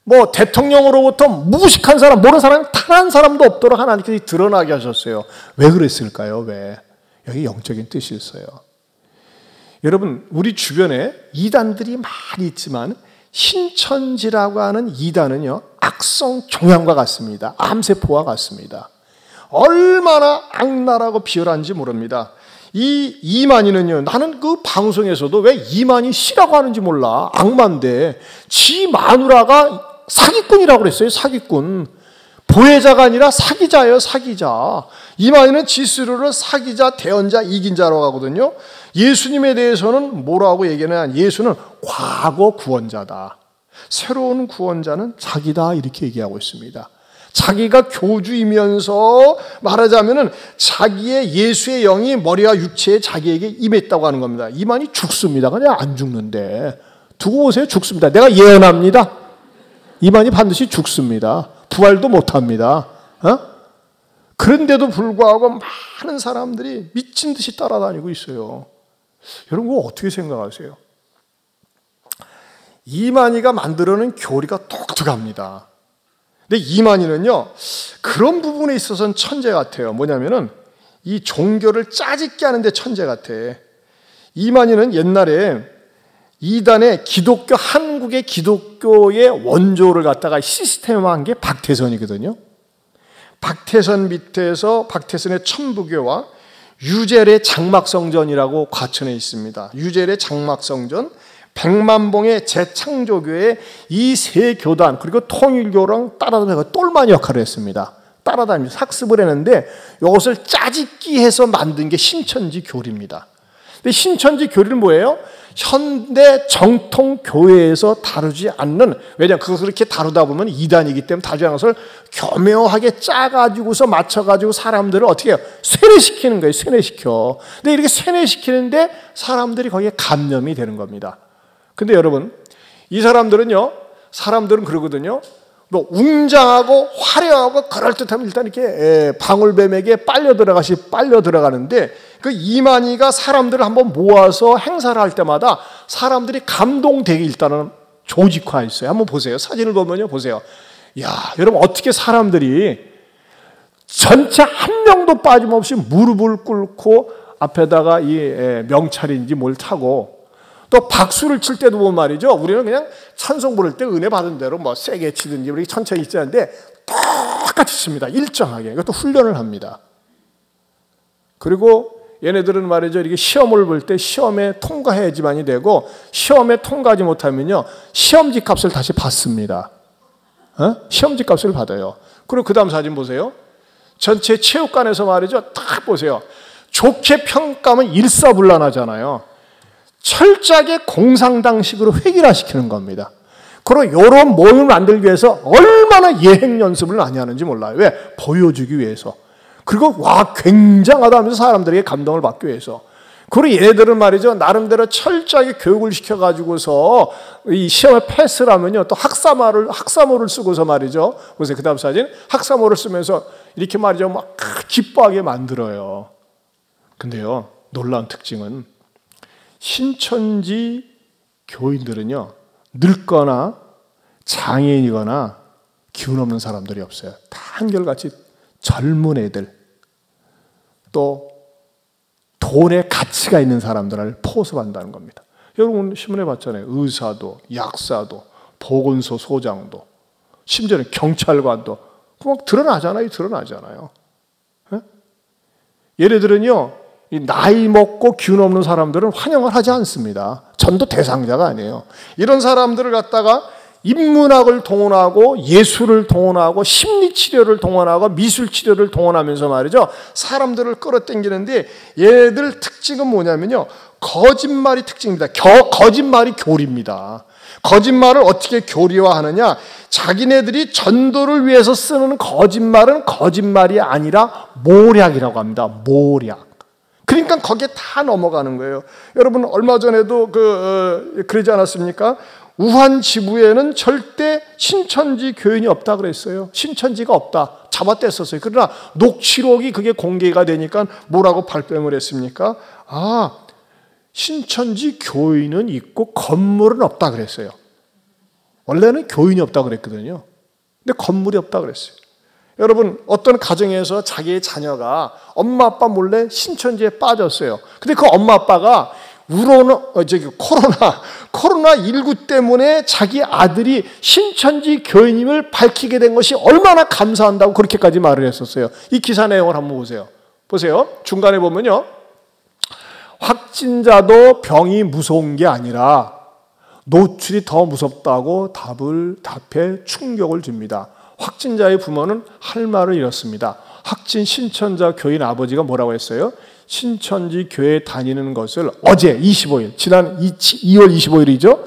뭐 대통령으로부터 무식한 사람, 모르는 사람, 탄한 사람도 없도록 하나님께서 드러나게 하셨어요. 왜 그랬을까요? 왜? 여기 영적인 뜻이 있어요. 여러분, 우리 주변에 이단들이 많이 있지만 신천지라고 하는 이단은요, 악성 종양과 같습니다. 암세포와 같습니다. 얼마나 악랄하고 비열한지 모릅니다. 이 이만희는요, 나는 그 방송에서도 왜 이만희 씨라고 하는지 몰라. 악마인데 지 마누라가 사기꾼이라고 그랬어요. 사기꾼. 보혜자가 아니라 사기자예요. 사기자. 이만희는 지스루를 사기자, 대언자, 이긴 자라고 하거든요. 예수님에 대해서는 뭐라고 얘기하냐. 예수는 과거 구원자다. 새로운 구원자는 자기다. 이렇게 얘기하고 있습니다. 자기가 교주이면서 말하자면은 자기의 예수의 영이 머리와 육체에 자기에게 임했다고 하는 겁니다. 이만희 죽습니다. 그냥 안 죽는데. 두고 보세요. 죽습니다. 내가 예언합니다. 이만희 반드시 죽습니다. 부활도 못합니다. 그런데도 불구하고 많은 사람들이 미친 듯이 따라다니고 있어요. 여러분, 그거 어떻게 생각하세요? 이만희가 만들어낸 교리가 독특합니다. 근데 이만희는요, 그런 부분에 있어서는 천재 같아요. 뭐냐면은 이 종교를 짜집게 하는데 천재 같아. 이만희는 옛날에 이단의 기독교, 한국의 기독교의 원조를 갖다가 시스템화한 게 박태선이거든요. 박태선 밑에서 박태선의 천부교와 유젤의 장막성전이라고 과천에 있습니다. 유젤의 장막성전, 백만봉의 재창조교회, 이 세 교단, 그리고 통일교랑 따라다니면서 똘마니 역할을 했습니다. 따라다니면서 학습을 했는데 이것을 짜집기해서 만든 게 신천지 교리입니다. 근데 신천지 교리는 뭐예요? 현대 정통 교회에서 다루지 않는, 왜냐하면 그것을 그렇게 다루다 보면 이단이기 때문에 다루지 않은 것을 교묘하게 짜가지고서 맞춰가지고 사람들을 어떻게 해요? 세뇌시키는 거예요. 세뇌시켜. 근데 이렇게 세뇌시키는데 사람들이 거기에 감염이 되는 겁니다. 근데 여러분, 이 사람들은 그러거든요. 뭐 웅장하고 화려하고 그럴듯하면 일단 이렇게 방울뱀에게 빨려 들어가는데, 그 이만희가 사람들을 한번 모아서 행사를 할 때마다 사람들이 감동되게 일단은 조직화했어요. 한번 보세요. 사진을 보면요, 보세요. 야, 여러분, 어떻게 사람들이 전체 한 명도 빠짐없이 무릎을 꿇고 앞에다가 이 명찰인지 뭘 타고 또 박수를 칠 때도 보면 말이죠. 우리는 그냥 찬송 부를 때 은혜 받은 대로 뭐 세게 치든지 우리 천천히 치는데 똑같이 칩니다. 일정하게. 이것도 훈련을 합니다. 그리고 얘네들은 말이죠. 이렇게 시험을 볼 때 시험에 통과해야지만이 되고 시험에 통과하지 못하면요. 시험지 값을 다시 받습니다. 시험지 값을 받아요. 그리고 그 다음 사진 보세요. 전체 체육관에서 말이죠. 딱 보세요. 좋게 평가하면 일사불란하잖아요. 철저하게 공상당식으로 획일화시키는 겁니다. 그리고 이런 모임을 만들기 위해서 얼마나 예행 연습을 많이 하는지 몰라요. 왜? 보여주기 위해서. 그리고 와 굉장하다 하면서 사람들에게 감동을 받기 위해서. 그리고 얘네들은 말이죠. 나름대로 철저하게 교육을 시켜가지고서 이 시험에 패스를 하면요. 또 학사모를 쓰고서 말이죠. 보세요. 그 다음 사진. 학사모를 쓰면서 이렇게 말이죠. 막 기뻐하게 만들어요. 근데요. 놀라운 특징은 신천지 교인들은요. 늙거나 장애인이거나 기운 없는 사람들이 없어요. 다 한결같이 젊은 애들 또 돈에 가치가 있는 사람들을 포섭한다는 겁니다. 여러분 신문에 봤잖아요. 의사도 약사도 보건소 소장도 심지어는 경찰관도 막 드러나잖아요. 얘네들은요. 이 나이 먹고 기운 없는 사람들은 환영을 하지 않습니다. 전도 대상자가 아니에요. 이런 사람들을 갖다가 인문학을 동원하고 예술을 동원하고 심리치료를 동원하고 미술치료를 동원하면서 말이죠. 사람들을 끌어당기는데 얘들 특징은 뭐냐면요. 거짓말이 특징입니다. 거짓말이 교리입니다. 거짓말을 어떻게 교리화하느냐. 자기네들이 전도를 위해서 쓰는 거짓말은 거짓말이 아니라 모략이라고 합니다. 모략. 그러니까 거기에 다 넘어가는 거예요. 여러분 얼마 전에도 그러지 않았습니까? 우한 지부에는 절대 신천지 교인이 없다 그랬어요. 신천지가 없다. 잡아뗐었어요. 그러나 녹취록이 그게 공개가 되니까 뭐라고 발뺌을 했습니까? 아, 신천지 교인은 있고 건물은 없다 그랬어요. 원래는 교인이 없다 그랬거든요. 근데 건물이 없다 그랬어요. 여러분 어떤 가정에서 자기의 자녀가 엄마 아빠 몰래 신천지에 빠졌어요. 근데 그 엄마 아빠가 코로나19 때문에 자기 아들이 신천지 교인임을 밝히게 된 것이 얼마나 감사한다고 그렇게까지 말을 했었어요. 이 기사 내용을 한번 보세요. 보세요. 중간에 보면요. 확진자도 병이 무서운 게 아니라 노출이 더 무섭다고 답해 충격을 줍니다. 확진자의 부모는 할 말을 잃었습니다. 확진 신천자 교인 아버지가 뭐라고 했어요? 신천지 교회 다니는 것을 어제 25일, 지난 2월 25일이죠.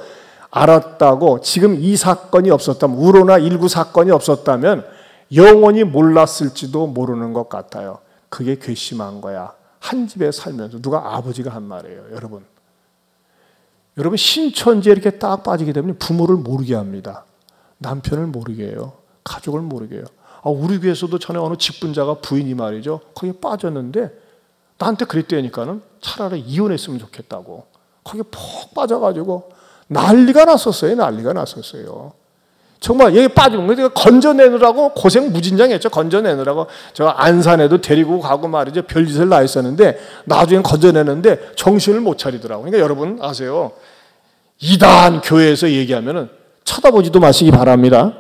알았다고 지금 이 사건이 없었다면, 우로나19 사건이 없었다면 영원히 몰랐을지도 모르는 것 같아요. 그게 괘씸한 거야. 한 집에 살면서 누가 아버지가 한 말이에요. 여러분 신천지에 이렇게 딱 빠지게 되면 부모를 모르게 합니다. 남편을 모르게 해요. 가족을 모르게 해요. 우리 교회에서도 전에 어느 직분자가 부인이 말이죠. 거기에 빠졌는데 나한테 그랬다니까는 차라리 이혼했으면 좋겠다고. 거기에 푹 빠져가지고 난리가 났었어요. 정말 여기 빠지면 그러니까 건져내느라고 고생 무진장했죠. 건져내느라고 저 안산에도 데리고 가고 말이죠. 별짓을 다 했었는데 나중에 건져내는데 정신을 못 차리더라고요. 그러니까 여러분 아세요. 이단 교회에서 얘기하면은 쳐다보지도 마시기 바랍니다.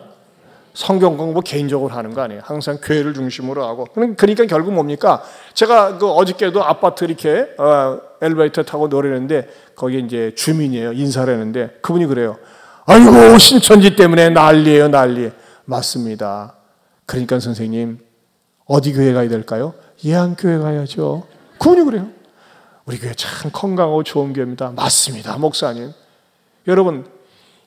성경 공부 개인적으로 하는 거 아니에요. 항상 교회를 중심으로 하고. 그러니까 결국 뭡니까? 제가 어저께도 아파트 이렇게 엘리베이터 타고 내리는데 거기 이제 주민이에요. 인사를 했는데 그분이 그래요. 아이고 신천지 때문에 난리예요. 맞습니다. 그러니까 선생님 어디 교회 가야 될까요? 예안교회 가야죠. 그분이 그래요. 우리 교회 참 건강하고 좋은 교회입니다. 맞습니다. 목사님. 여러분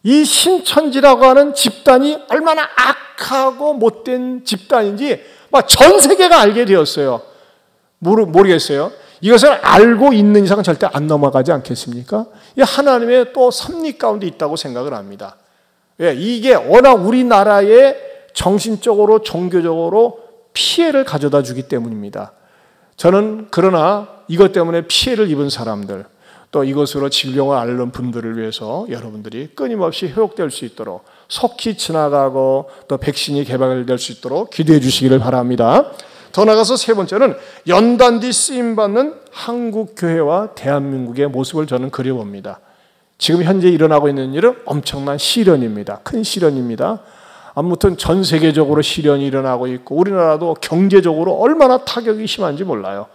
이 신천지라고 하는 집단이 얼마나 악하고 못된 집단인지 막 전 세계가 알게 되었어요. 모르겠어요. 이것을 알고 있는 이상은 절대 안 넘어가지 않겠습니까? 이 하나님의 또 섭리 가운데 있다고 생각을 합니다. 이게 워낙 우리나라에 정신적으로 종교적으로 피해를 가져다 주기 때문입니다. 저는 그러나 이것 때문에 피해를 입은 사람들 또 이것으로 질병을 앓는 분들을 위해서 여러분들이 끊임없이 회복될 수 있도록 속히 지나가고 또 백신이 개발될 수 있도록 기도해 주시기를 바랍니다. 더 나아가서 세 번째는 연단뒤 쓰임받는 한국교회와 대한민국의 모습을 저는 그려봅니다. 지금 현재 일어나고 있는 일은 엄청난 시련입니다. 큰 시련입니다. 아무튼 전 세계적으로 시련이 일어나고 있고 우리나라도 경제적으로 얼마나 타격이 심한지 몰라요.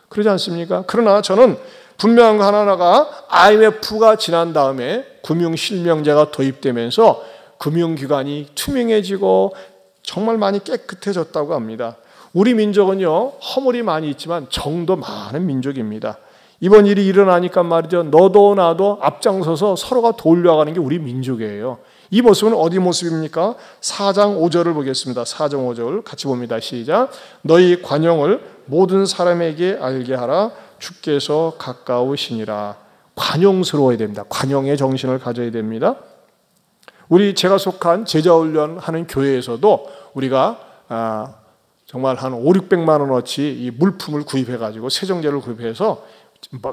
그러지 않습니까? 그러나 저는 분명한 거 하나가 IMF가 지난 다음에 금융실명제가 도입되면서 금융기관이 투명해지고 정말 많이 깨끗해졌다고 합니다. 우리 민족은요, 허물이 많이 있지만 정도 많은 민족입니다. 이번 일이 일어나니까 말이죠, 너도 나도 앞장서서 서로가 돌려가는 게 우리 민족이에요. 이 모습은 어디 모습입니까? 4장 5절을 보겠습니다. 4장 5절 같이 봅니다. 시작. 너희 관용을 모든 사람에게 알게 하라. 주께서 가까우시니라. 관용스러워야 됩니다. 관용의 정신을 가져야 됩니다. 제가 속한 제자훈련하는 교회에서도 우리가 정말 한 5, 600만 원어치 이 물품을 구입해가지고 세정제를 구입해서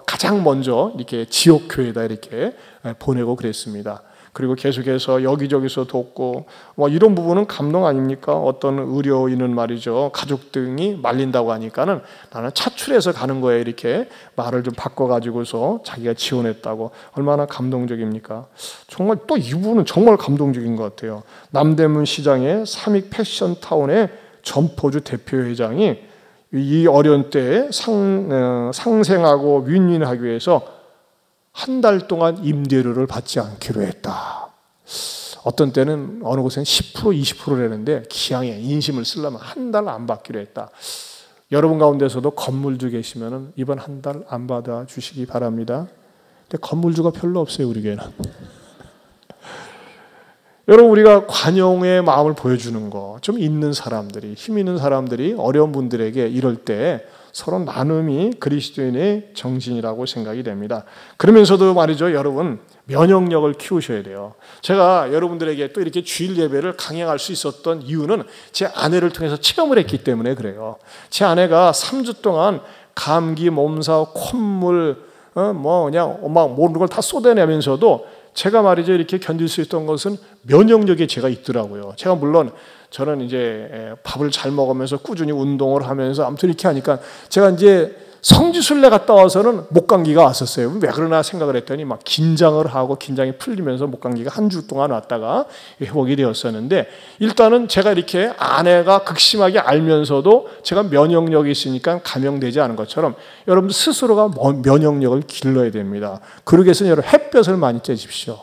가장 먼저 이렇게 지역 교회에다 이렇게 보내고 그랬습니다. 그리고 계속해서 여기저기서 돕고 이런 부분은 감동 아닙니까? 어떤 의료인은 말이죠, 가족 등이 말린다고 하니까는 나는 차출해서 가는 거에 이렇게 말을 좀 바꿔가지고서 자기가 지원했다고. 얼마나 감동적입니까? 정말 또 이 부분은 정말 감동적인 것 같아요. 남대문 시장의 삼익 패션타운의 전포주 대표회장이 이 어려운 때에 상생하고 윈윈하기 위해서 한 달 동안 임대료를 받지 않기로 했다. 어떤 때는 어느 곳에는 10%, 20%라는데 기왕에 인심을 쓰려면 한 달 안 받기로 했다. 여러분 가운데서도 건물주 계시면 이번 한 달 안 받아 주시기 바랍니다. 근데 건물주가 별로 없어요, 우리 교회는. 여러분, 우리가 관용의 마음을 보여주는 거, 좀 있는 사람들이, 힘 있는 사람들이 어려운 분들에게 이럴 때 서로 나눔이 그리스도인의 정신이라고 생각이 됩니다. 그러면서도 말이죠, 여러분, 면역력을 키우셔야 돼요. 제가 여러분들에게 또 이렇게 주일 예배를 강행할 수 있었던 이유는 제 아내를 통해서 체험을 했기 때문에 그래요. 제 아내가 3주 동안 감기, 몸살, 콧물, 그냥 막 모르는 걸 다 쏟아내면서도 제가 말이죠, 이렇게 견딜 수 있던 것은 면역력이 제가 있더라고요. 제가 물론 저는 이제 밥을 잘 먹으면서 꾸준히 운동을 하면서 아무튼 이렇게 하니까 제가 이제 성지순례 갔다 와서는 목감기가 왔었어요. 왜 그러나 생각을 했더니 막 긴장을 하고 긴장이 풀리면서 목감기가 한 주 동안 왔다가 회복이 되었었는데, 일단은 제가 이렇게 아내가 극심하게 알면서도 제가 면역력이 있으니까 감염되지 않은 것처럼 여러분들 스스로가 면역력을 길러야 됩니다. 그러기 위해서는 여러분 햇볕을 많이 쬐십시오.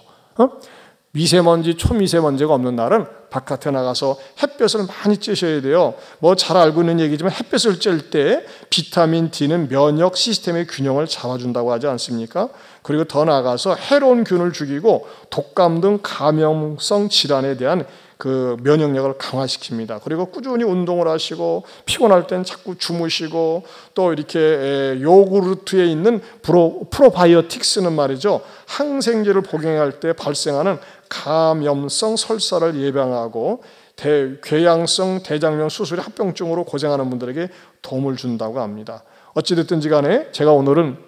미세먼지, 초미세먼지가 없는 날은 바깥에 나가서 햇볕을 많이 쬐셔야 돼요. 잘 알고 있는 얘기지만 햇볕을 쬐일 때 비타민 D는 면역 시스템의 균형을 잡아준다고 하지 않습니까? 그리고 더 나아가서 해로운 균을 죽이고 독감 등 감염성 질환에 대한 그 면역력을 강화시킵니다. 그리고 꾸준히 운동을 하시고 피곤할 땐 자꾸 주무시고 또 이렇게 요구르트에 있는 프로바이오틱스는 말이죠, 항생제를 복용할 때 발생하는 감염성 설사를 예방하고 궤양성 대장염 수술의 합병증으로 고생하는 분들에게 도움을 준다고 합니다. 어찌됐든지 간에 제가 오늘은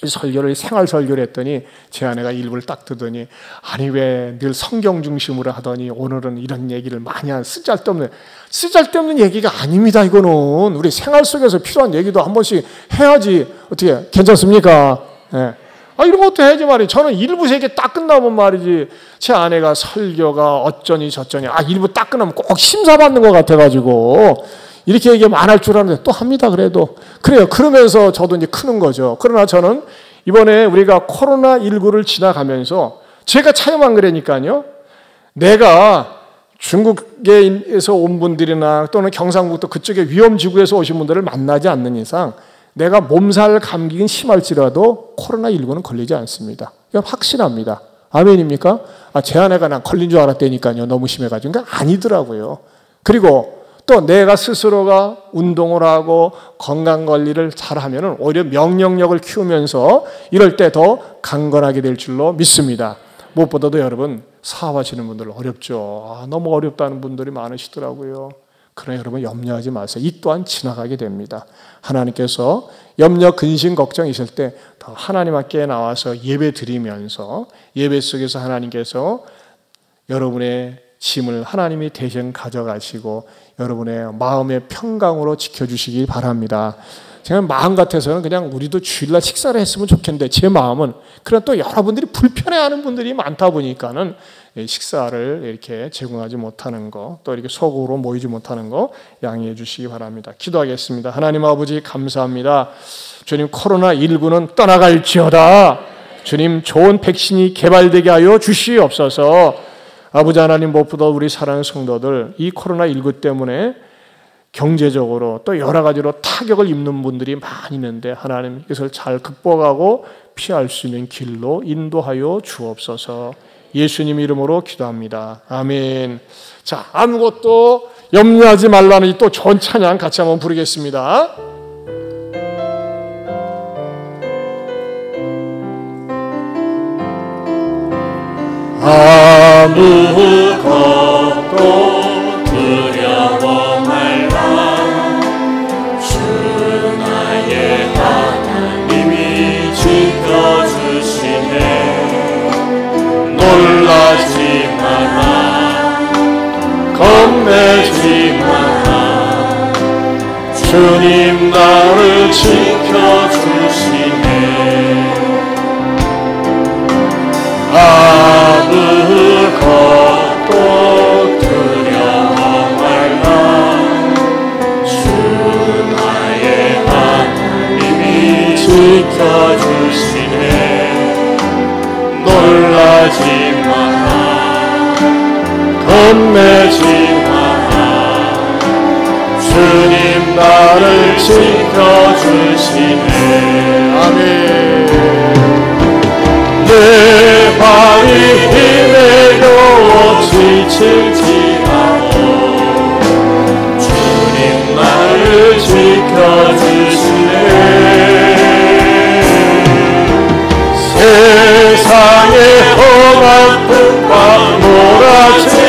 설교를 생활 설교를 했더니 제 아내가 일부를 딱 듣더니, 아니 왜 늘 성경 중심으로 하더니 오늘은 이런 얘기를 많이 한 쓰잘데없는 얘기가 아닙니다. 이거는 우리 생활 속에서 필요한 얘기도 한 번씩 해야지. 어떻게 괜찮습니까? 네. 이런 것도 해야지 말이에요. 저는 일부 세계 딱 끝나면 말이지, 제 아내가 설교가 어쩌니 저쩌니 일부 딱 끝나면 꼭 심사받는 것 같아가지고 이렇게 얘기하면 안 할 줄 아는데 또 합니다. 그래도 그래요. 그러면서 저도 이제 크는 거죠. 그러나 저는 이번에 우리가 코로나19를 지나가면서 제가 체험한 거라니까요. 내가 중국에서 온 분들이나 또는 경상북도 그쪽에 위험지구에서 오신 분들을 만나지 않는 이상 내가 몸살 감기는 심할지라도 코로나19는 걸리지 않습니다. 이건 확신합니다. 아멘입니까? 제 아내가 난 걸린 줄 알았다니까요. 너무 심해가지고. 그러니까 아니더라고요. 그리고 또 내가 스스로가 운동을 하고 건강관리를 잘하면 오히려 면역력을 키우면서 이럴 때 더 강건하게 될 줄로 믿습니다. 무엇보다도 여러분, 사업하시는 분들 어렵죠. 너무 어렵다는 분들이 많으시더라고요. 그러나 여러분 염려하지 마세요. 이 또한 지나가게 됩니다. 하나님께서 염려, 근심, 걱정 있을 때 더 하나님 앞에 나와서 예배 드리면서 예배 속에서 하나님께서 여러분의 짐을 하나님이 대신 가져가시고 여러분의 마음의 평강으로 지켜주시기 바랍니다. 제가 마음 같아서는 그냥 우리도 주일날 식사를 했으면 좋겠는데 제 마음은 그러나 또 여러분들이 불편해하는 분들이 많다 보니까는 식사를 이렇게 제공하지 못하는 거, 또 이렇게 소극으로 모이지 못하는 거 양해해 주시기 바랍니다. 기도하겠습니다. 하나님 아버지 감사합니다. 주님, 코로나19는 떠나갈지어다. 주님, 좋은 백신이 개발되게 하여 주시옵소서. 아버지 하나님, 무엇보다 우리 사랑하는 성도들 이 코로나19 때문에 경제적으로 또 여러 가지로 타격을 입는 분들이 많이 있는데 하나님, 이것을 잘 극복하고 피할 수 있는 길로 인도하여 주옵소서. 예수님 이름으로 기도합니다. 아멘. 자, 아무것도 염려하지 말라는 이 또 좋은 찬양 같이 한번 부르겠습니다. 아무것도 두려워 말라. 주 나의 하나님이 지켜주시네. 놀라지 마라, 겁내지 마라. 주님 나를 지켜주시네. 아무것도 두려워 말라. 주 나의 하나님이 지켜주시네. 놀라지 마라, 겁내지 마라. 주님 나를 지켜주시네. 아멘. 내 발이 힘에 겨워 지칠지 않고 주님 나를 지켜주시네. 세상의 험한 풍파 몰아치고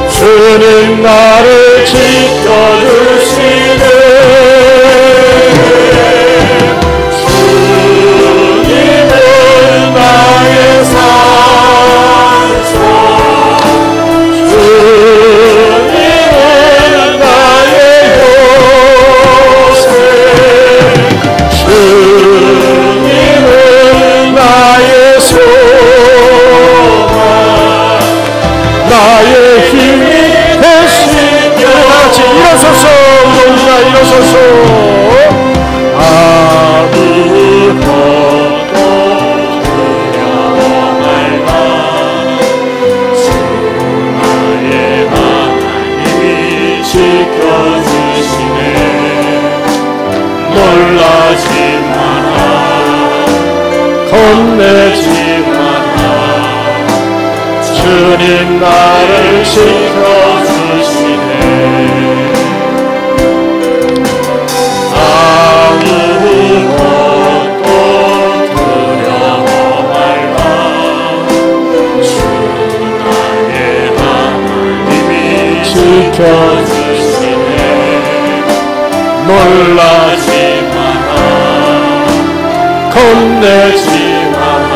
주님 나를 지켜주시네. 나의 산소, 주님은 나의 요새, 주님은 나의 소망, 나의 힘이 되시며. 같이 일어서서 우리가 일어서서 지켜주시네. 놀라지 마라, 겁내지 마라. 주님 나를 지켜주시네. 아무것도 두려워 말라. 주 나의 하나님이 지켜주시네. 놀라지 마라, 겁내지 마라.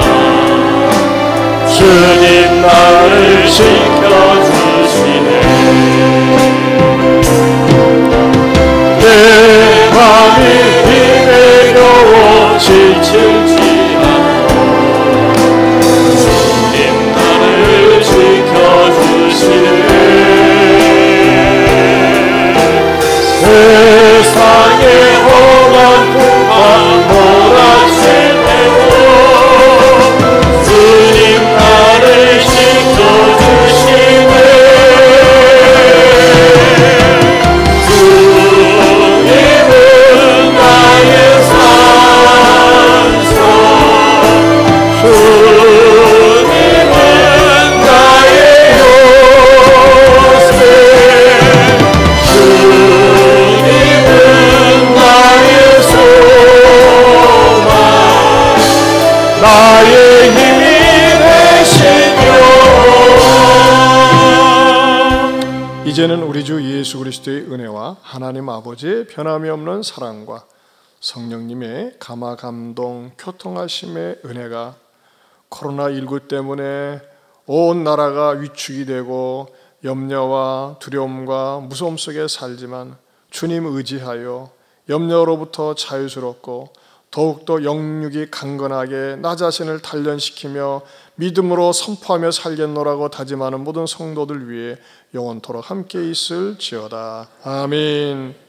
주님 나를 지켜주시네. 내 맘이 힘에 겨워 지칠지 않고 주님 나를 지켜주시네. 세상의 험한 풍파 몰아치고 주님 나를 지켜주시네. 주님은 나의 산소, 주님은 나의 요새, 주님은 나의 소망, 나의 힘이 되시며. 이제는 우리 주 예수 그리스도의 은혜와 하나님 아버지의 변함이 없는 사랑과 성령님의 감화 감동 교통하심의 은혜가 코로나19 때문에 온 나라가 위축이 되고 염려와 두려움과 무서움 속에 살지만 주님 의지하여 염려로부터 자유스럽고 더욱더 영육이 강건하게 나 자신을 단련시키며 믿음으로 선포하며 살겠노라고 다짐하는 모든 성도들 위해 영원토록 함께 있을지어다. 아멘.